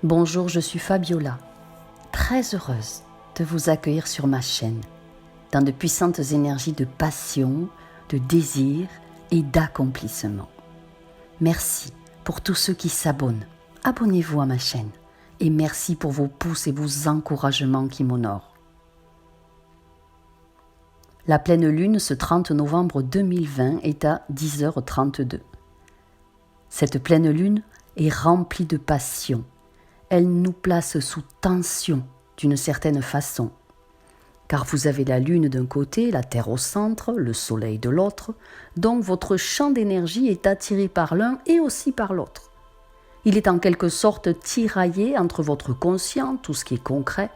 Bonjour, je suis Fabiola, très heureuse de vous accueillir sur ma chaîne, dans de puissantes énergies de passion, de désir et d'accomplissement. Merci pour tous ceux qui s'abonnent. Abonnez-vous à ma chaîne et merci pour vos pouces et vos encouragements qui m'honorent. La pleine lune, ce 30 novembre 2020, est à 10h32. Cette pleine lune est remplie de passion. Elle nous place sous tension d'une certaine façon. Car vous avez la lune d'un côté, la terre au centre, le soleil de l'autre, donc votre champ d'énergie est attiré par l'un et aussi par l'autre. Il est en quelque sorte tiraillé entre votre conscient, tout ce qui est concret,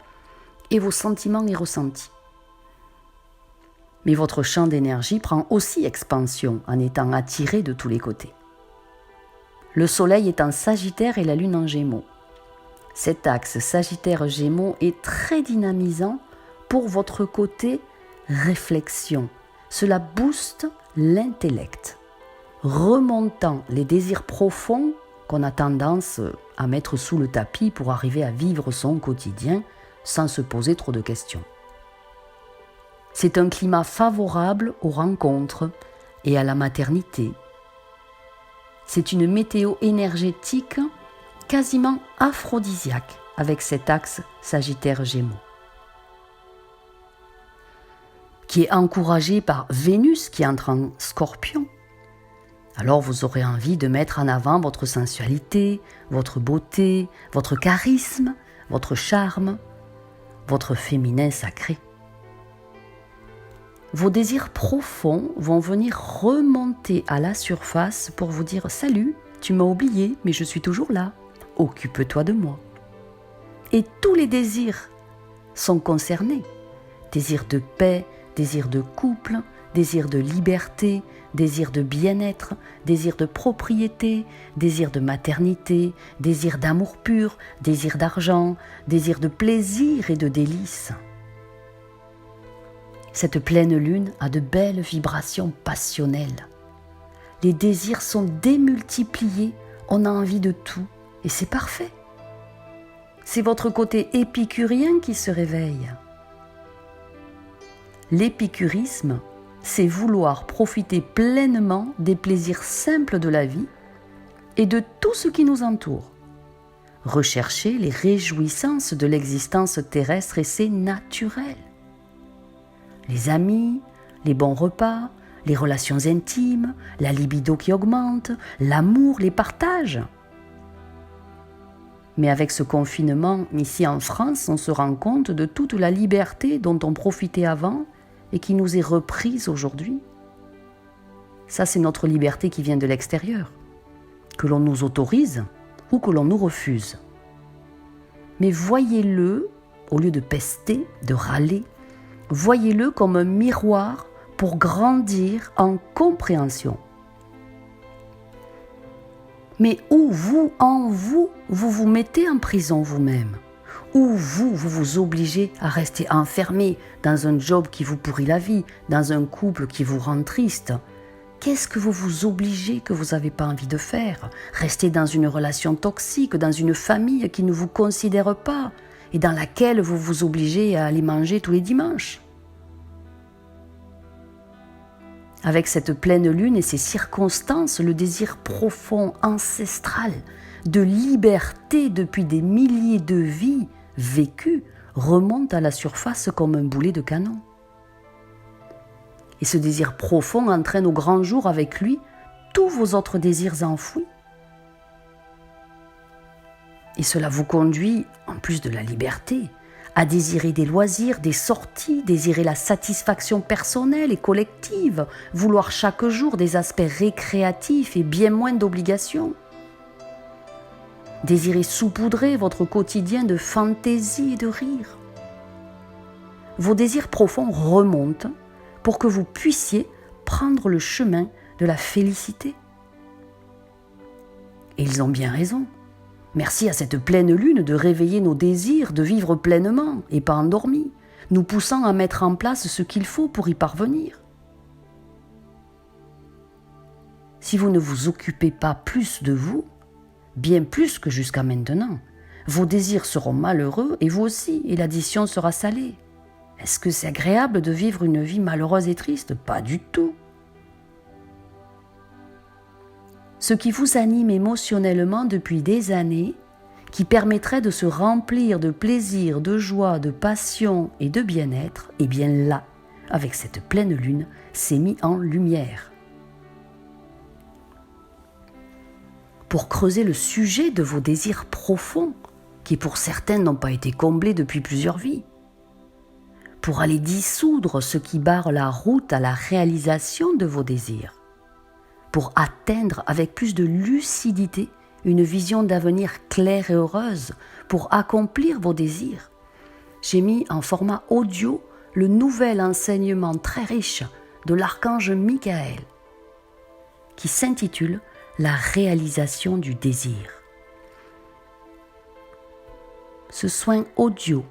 et vos sentiments et ressentis. Mais votre champ d'énergie prend aussi expansion en étant attiré de tous les côtés. Le soleil est en Sagittaire et la lune en Gémeaux. Cet axe Sagittaire-Gémeaux est très dynamisant pour votre côté réflexion. Cela booste l'intellect, remontant les désirs profonds qu'on a tendance à mettre sous le tapis pour arriver à vivre son quotidien sans se poser trop de questions. C'est un climat favorable aux rencontres et à la maternité. C'est une météo énergétique quasiment aphrodisiaque avec cet axe Sagittaire-Gémeaux, qui est encouragé par Vénus qui entre en Scorpion. Alors vous aurez envie de mettre en avant votre sensualité, votre beauté, votre charisme, votre charme, votre féminin sacré. Vos désirs profonds vont venir remonter à la surface pour vous dire « Salut, tu m'as oublié, mais je suis toujours là. Occupe-toi de moi. » Et tous les désirs sont concernés. Désir de paix, désir de couple, désir de liberté, désir de bien-être, désir de propriété, désir de maternité, désir d'amour pur, désir d'argent, désir de plaisir et de délices. Cette pleine lune a de belles vibrations passionnelles. Les désirs sont démultipliés, on a envie de tout. Et c'est parfait. C'est votre côté épicurien qui se réveille. L'épicurisme, c'est vouloir profiter pleinement des plaisirs simples de la vie et de tout ce qui nous entoure. Rechercher les réjouissances de l'existence terrestre et c'est naturel. Les amis, les bons repas, les relations intimes, la libido qui augmente, l'amour, les partages. Mais avec ce confinement, ici en France, on se rend compte de toute la liberté dont on profitait avant et qui nous est reprise aujourd'hui. Ça, c'est notre liberté qui vient de l'extérieur, que l'on nous autorise ou que l'on nous refuse. Mais voyez-le, au lieu de pester, de râler, voyez-le comme un miroir pour grandir en compréhension. Mais où vous, vous vous mettez en prison vous-même, où vous vous obligez à rester enfermé dans un job qui vous pourrit la vie, dans un couple qui vous rend triste. Qu'est-ce que vous vous obligez que vous n'avez pas envie de faire? Rester dans une relation toxique, dans une famille qui ne vous considère pas et dans laquelle vous vous obligez à aller manger tous les dimanches. Avec cette pleine lune et ces circonstances, le désir profond, ancestral, de liberté depuis des milliers de vies vécues remonte à la surface comme un boulet de canon. Et ce désir profond entraîne au grand jour avec lui tous vos autres désirs enfouis. Et cela vous conduit, en plus de la liberté, à désirer des loisirs, des sorties, désirer la satisfaction personnelle et collective, vouloir chaque jour des aspects récréatifs et bien moins d'obligations. Désirer saupoudrer votre quotidien de fantaisie et de rire. Vos désirs profonds remontent pour que vous puissiez prendre le chemin de la félicité. Et ils ont bien raison. Merci à cette pleine lune de réveiller nos désirs, de vivre pleinement et pas endormis, nous poussant à mettre en place ce qu'il faut pour y parvenir. Si vous ne vous occupez pas plus de vous, bien plus que jusqu'à maintenant, Vos désirs seront malheureux et vous aussi, et l'addition sera salée. Est-ce que c'est agréable de vivre une vie malheureuse et triste? Pas du tout. Ce qui vous anime émotionnellement depuis des années, qui permettrait de se remplir de plaisir, de joie, de passion et de bien-être, eh bien là, avec cette pleine lune, c'est mis en lumière. Pour creuser le sujet de vos désirs profonds, qui pour certains n'ont pas été comblés depuis plusieurs vies, pour aller dissoudre ce qui barre la route à la réalisation de vos désirs, pour atteindre avec plus de lucidité une vision d'avenir claire et heureuse, pour accomplir vos désirs. J'ai mis en format audio le nouvel enseignement très riche de l'archange Michael, qui s'intitule « La réalisation du désir ». Ce soin audio,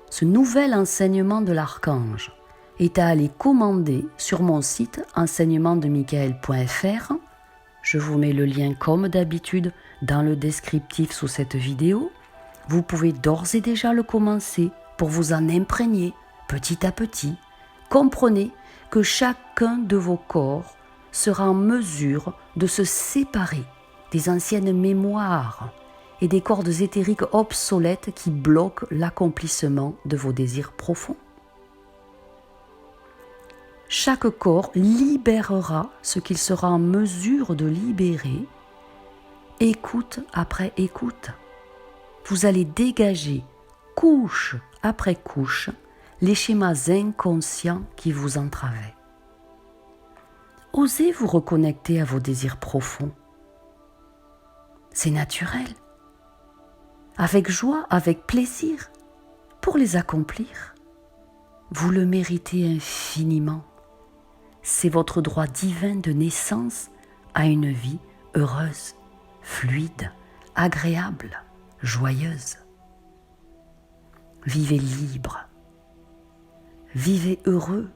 ce nouvel enseignement de l'archange, est à aller commander sur mon site enseignementdemichael.fr. Je vous mets le lien comme d'habitude dans le descriptif sous cette vidéo. Vous pouvez d'ores et déjà le commencer pour vous en imprégner petit à petit. Comprenez que chacun de vos corps sera en mesure de se séparer des anciennes mémoires et des cordes éthériques obsolètes qui bloquent l'accomplissement de vos désirs profonds. Chaque corps libérera ce qu'il sera en mesure de libérer, écoute après écoute. Vous allez dégager, couche après couche, les schémas inconscients qui vous entravaient. Osez vous reconnecter à vos désirs profonds. C'est naturel. Avec joie, avec plaisir, pour les accomplir. Vous le méritez infiniment. C'est votre droit divin de naissance à une vie heureuse, fluide, agréable, joyeuse. Vivez libre. Vivez heureux.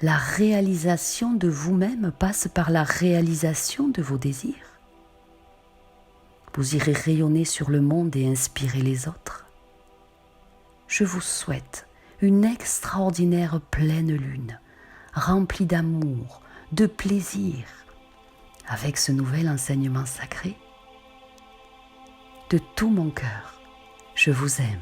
La réalisation de vous-même passe par la réalisation de vos désirs. Vous irez rayonner sur le monde et inspirer les autres. Je vous souhaite une extraordinaire pleine lune, remplie d'amour, de plaisir, avec ce nouvel enseignement sacré. De tout mon cœur, je vous aime.